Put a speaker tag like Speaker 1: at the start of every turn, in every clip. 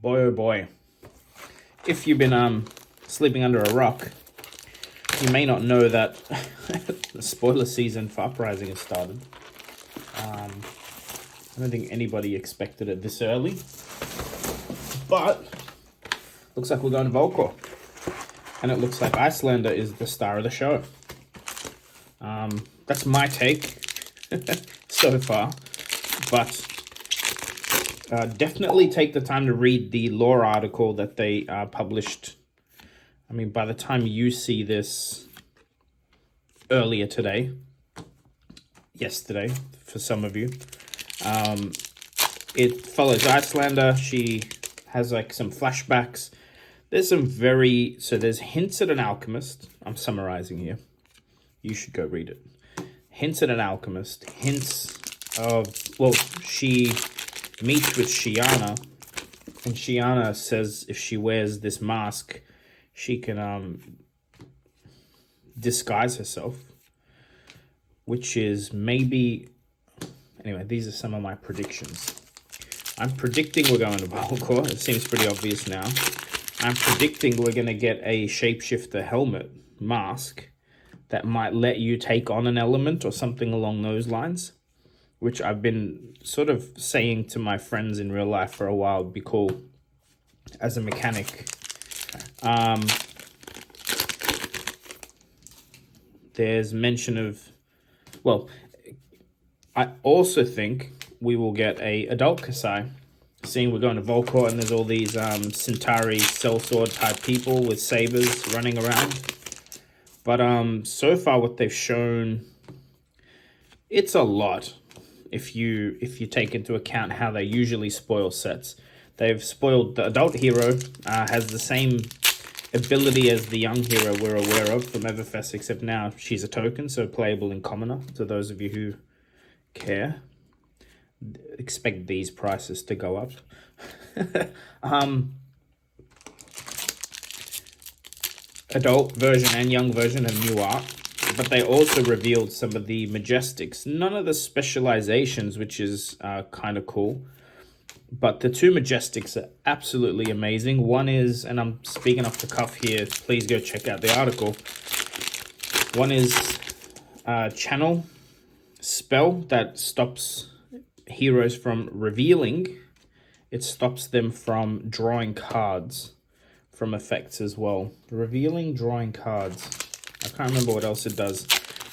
Speaker 1: Boy, oh boy. If you've been sleeping under a rock, you may not know that the spoiler season for Uprising has started. I don't think anybody expected it this early, but looks like we're going to Volcor, and it looks like Iyslander is the star of the show. That's my take so far, but definitely take the time to read the lore article that they published. I mean, by the time you see this earlier today, yesterday for some of you, it follows Iyslander. She has like some flashbacks. There's some there's hints at an alchemist. I'm summarizing here. You should go read it. Hints at an alchemist. Hints of, well, she meets with Shiana, and Shiana says if she wears this mask, she can disguise herself, which is maybe... Anyway, these are some of my predictions. I'm predicting we're going to Volcor. It seems pretty obvious now. I'm predicting we're going to get a shapeshifter helmet mask that might let you take on an element or something along those lines, which I've been sort of saying to my friends in real life for a while would be cool as a mechanic. There's mention of, well, I also think we will get a adult Kasai, seeing we're going to Volcor and there's all these Centauri sellsword type people with sabers running around. But so far what they've shown, it's a lot. If you take into account how they usually spoil sets, they've spoiled the adult hero, has the same ability as the young hero we're aware of from Everfest, except now she's a token, so playable in commoner. To those of you who care, expect these prices to go up. Adult version and young version have new art, but they also revealed some of the majestics. None of the specializations, which is kind of cool. But the two majestics are absolutely amazing. One is, and I'm speaking off the cuff here, please go check out the article. One is channel spell that stops heroes from revealing. It stops them from drawing cards from effects as well. Revealing, drawing cards. I can't remember what else it does.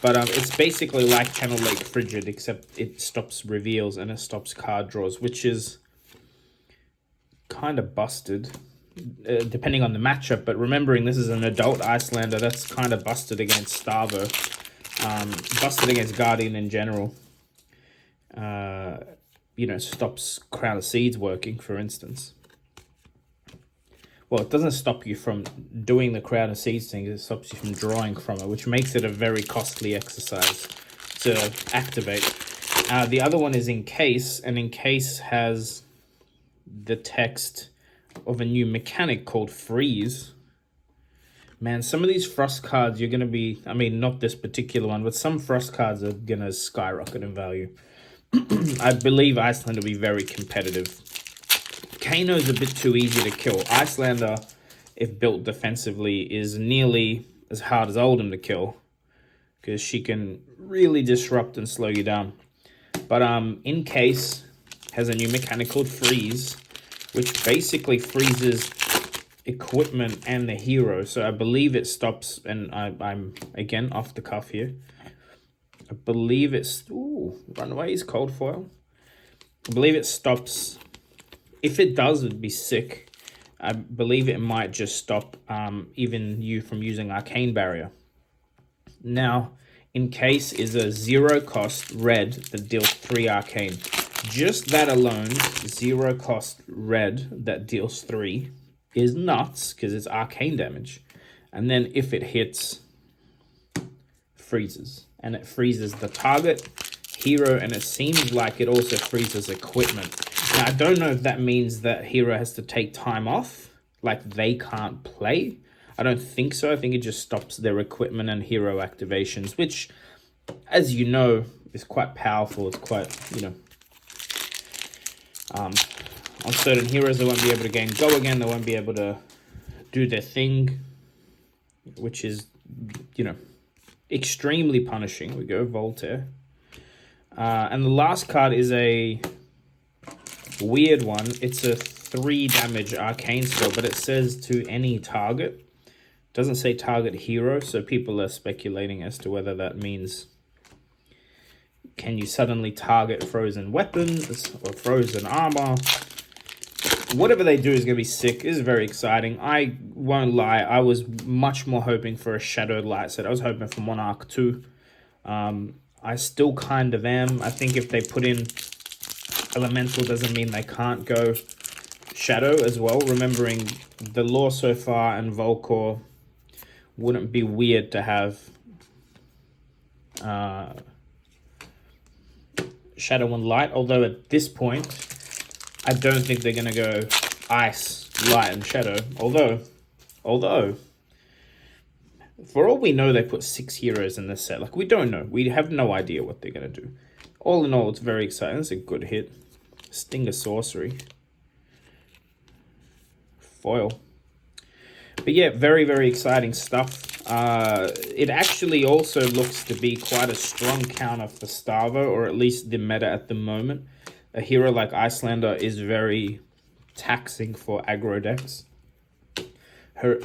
Speaker 1: But it's basically like Channel Lake Frigid, except it stops reveals and it stops card draws, which is kind of busted, depending on the matchup. But remembering this is an adult Iyslander, that's kind of busted against Starvo. Busted against Guardian in general. You know, stops Crown of Seeds working, for instance. Well, it doesn't stop you from doing the Crown of Seeds thing, it stops you from drawing from it, which makes it a very costly exercise to activate. The other one is Encase, and Encase has the text of a new mechanic called Freeze. Man, some of these Frost cards you're going to be... I mean, not this particular one, but some Frost cards are going to skyrocket in value. I believe Iyslander will be very competitive. Kano's a bit too easy to kill. Iyslander, if built defensively, is nearly as hard as Oldhim to kill, because she can really disrupt and slow you down. But Encase has a new mechanic called Freeze, which basically freezes equipment and the hero. So I believe it stops, and I'm again off the cuff here. I believe it's... Ooh, Runaways, Cold Foil. I believe it stops... If it does, it'd be sick. I believe it might just stop even you from using Arcane Barrier. Now, Encase is a 0-cost red that deals 3 Arcane. Just that alone, 0-cost red that deals 3 is nuts, because it's Arcane damage. And then if it hits, freezes. And it freezes the target, hero, and it seems like it also freezes equipment. Now, I don't know if that means that hero has to take time off, like they can't play. I don't think so. I think it just stops their equipment and hero activations, which, as you know, is quite powerful. It's quite, you know, On certain heroes, they won't be able to gain go again. They won't be able to do their thing, which is, you know, extremely punishing. We go Voltaire. And the last card is a weird one. It's a 3 damage arcane spell, but it says to any target. It doesn't say target hero, so people are speculating as to whether that means can you suddenly target frozen weapons or frozen armor. Whatever they do is going to be sick. It's very exciting. I won't lie, I was much more hoping for a Shadowed Light set. I was hoping for Monarch 2. I still kind of am. I think if they put in Elemental doesn't mean they can't go Shadow as well. Remembering the lore so far and Volcor, wouldn't be weird to have Shadow and Light. Although at this point, I don't think they're going to go Ice, Light, and Shadow. Although, for all we know, they put 6 heroes in this set. Like, we don't know. We have no idea what they're going to do. All in all, it's very exciting. It's a good hit. Stinger Sorcery. Foil. But yeah, very, very exciting stuff. It actually also looks to be quite a strong counter for Starvo, or at least the meta at the moment. A hero like Iyslander is very taxing for aggro decks. Her,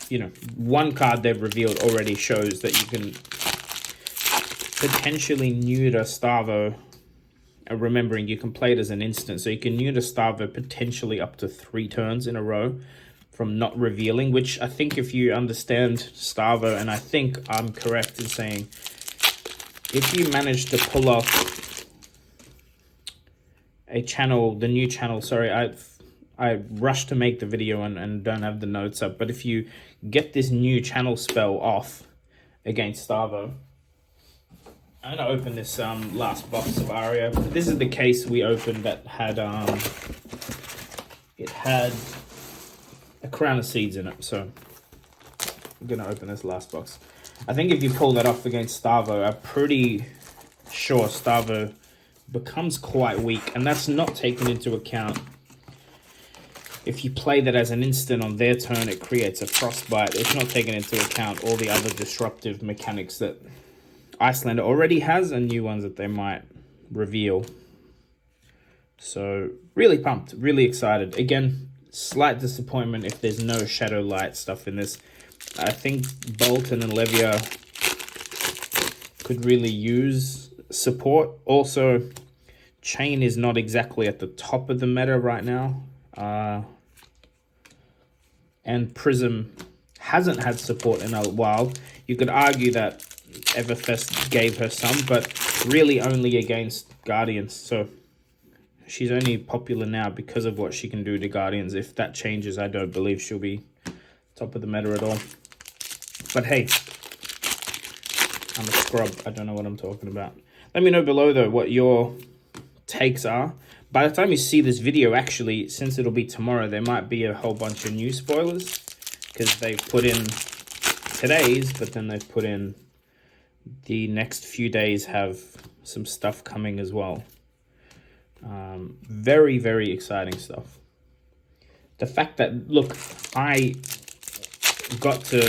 Speaker 1: you know, one card they've revealed already shows that you can potentially neuter Starvo. Remembering you can play it as an instant, so you can neuter Starvo potentially up to 3 turns in a row from not revealing, which I think if you understand Starvo, and I think I'm correct in saying, if you manage to pull off a channel, the new channel, sorry, I rushed to make the video and don't have the notes up, but if you get this new channel spell off against Starvo, I'm going to open this last box of Aria. This is the case we opened that had, it had a Crown of Seeds in it, so I'm going to open this last box. I think if you pull that off against Starvo, I'm pretty sure Starvo becomes quite weak, and that's not taken into account. If you play that as an instant on their turn, it creates a Frostbite. It's not taken into account all the other disruptive mechanics that Iyslander already has and new ones that they might reveal. So really pumped, really excited. Again, slight disappointment if there's no Shadow Light stuff in this. I think Bolton and Levia could really use support. Also, Chain is not exactly at the top of the meta right now. And Prism hasn't had support in a while. You could argue that Everfest gave her some, but really only against Guardians. So she's only popular now because of what she can do to Guardians. If that changes, I don't believe she'll be top of the meta at all. But hey, I'm a scrub. I don't know what I'm talking about. Let me know below, though, what your takes are. By the time you see this video, actually, since it'll be tomorrow, there might be a whole bunch of new spoilers, because they've put in today's, but then they've put in the next few days have some stuff coming as well. Very, very exciting stuff. The fact that, look, I got to do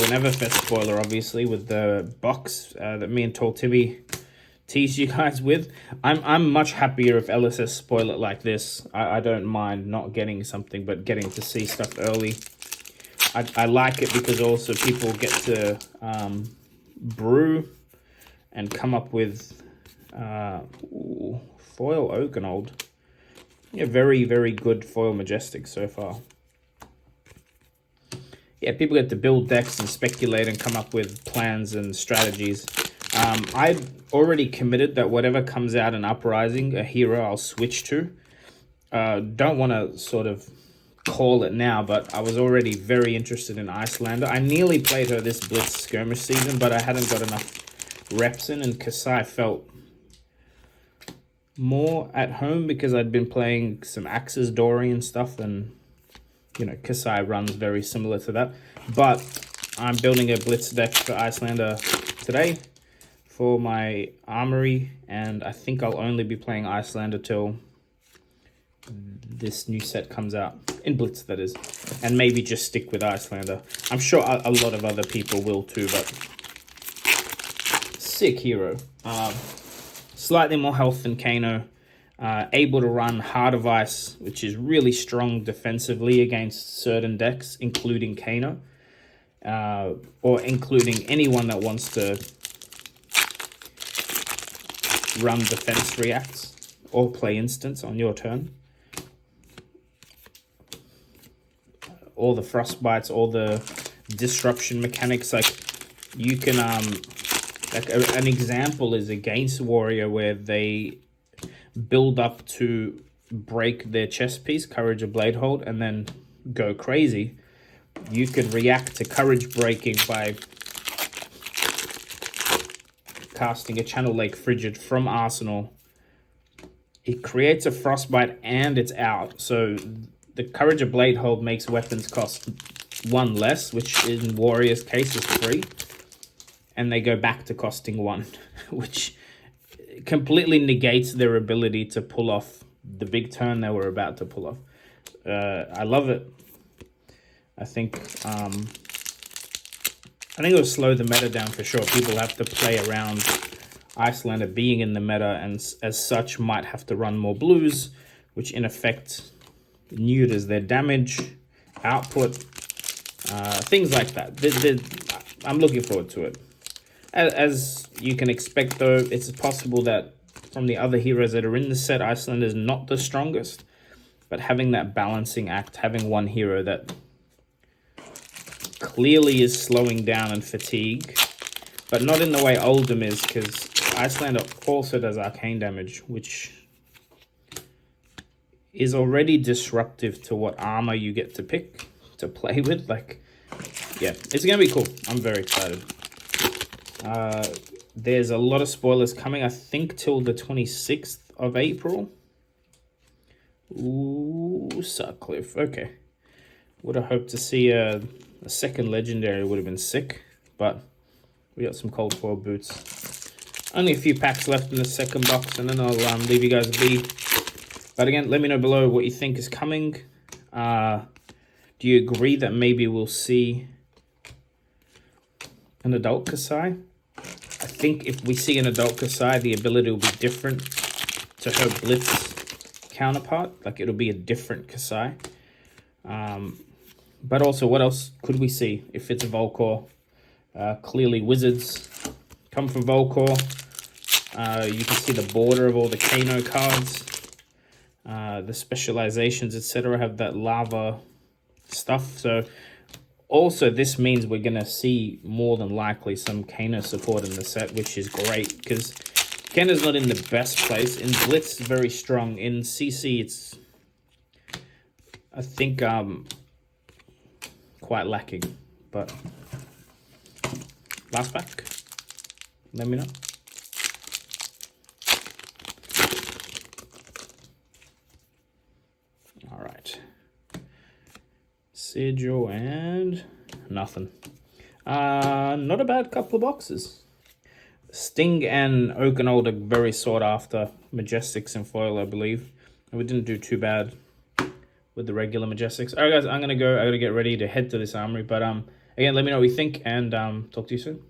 Speaker 1: an Everfest spoiler, obviously, with the box that me and Tall Timmy teased you guys with. I'm much happier if LSS spoil it like this. I don't mind not getting something, but getting to see stuff early. I like it because also people get to brew and come up with foil Oakenold. Yeah, very, very good foil Majestic so far. Yeah, people get to build decks and speculate and come up with plans and strategies. I've already committed that whatever comes out in Uprising, a hero I'll switch to. Don't want to sort of call it now, but I was already very interested in Iyslander. I nearly played her this Blitz skirmish season, but I hadn't got enough reps in, and Kasai felt more at home because I'd been playing some Axis Dory and stuff, and you know, Kasai runs very similar to that. But I'm building a Blitz deck for Iyslander today for my armory, and I think I'll only be playing Iyslander till this new set comes out, in Blitz that is, and maybe just stick with Iyslander. I'm sure a lot of other people will too, but sick hero. Slightly more health than Kano, able to run Heart of Ice, which is really strong defensively against certain decks, including Kano, or including anyone that wants to run defense reacts or play instants on your turn. All the frostbites, all the disruption mechanics, like you can like an example is against Warrior where they build up to break their chest piece, Courage of Bladehold, and then go crazy. You could react to Courage breaking by casting a Channel Lake Frigid from Arsenal. It creates a frostbite and it's out. So the Courage of Bladehold makes weapons cost 1 less, which in Warrior's case is 3. And they go back to costing 1, which completely negates their ability to pull off the big turn they were about to pull off. I love it. I think it'll slow the meta down for sure. People have to play around Iyslander being in the meta, and as such might have to run more blues, which in effect neuters their damage, output, things like that. I'm looking forward to it. As you can expect though, it's possible that from the other heroes that are in the set, Iyslander is not the strongest, but having that balancing act, having one hero that clearly is slowing down and fatigue, but not in the way Oldhim is, because Iyslander also does arcane damage, which is already disruptive to what armor you get to pick to play with. Like, yeah, it's gonna be cool. I'm very excited. There's a lot of spoilers coming, I think, till the 26th of April. Ooh, Sutcliffe. Okay. Would have hoped to see a second legendary, would have been sick, but we got some cold foil boots. Only a few packs left in the second box, and then I'll leave you guys be. But again, let me know below what you think is coming. Do you agree that maybe we'll see an adult Kasai? I think if we see an adult Kasai, the ability will be different to her Blitz counterpart. Like, it'll be a different Kasai. But also, what else could we see if it's a Volcor? Clearly, Wizards come from Volcor. You can see the border of all the Kano cards. The specializations, etc., have that lava stuff. So also this means we're going to see more than likely some Kano support in the set, which is great because Kano's not in the best place. In Blitz, very strong. In CC, it's, I think, quite lacking. But last pack, let me know. All right, Sigil and nothing. Not a bad couple of boxes. Sting and Oakenold are very sought after Majestics and foil, I believe. And we didn't do too bad with the regular Majestics. All right, guys, I'm gonna go. I gotta get ready to head to this armory. But again, let me know what you think, and talk to you soon.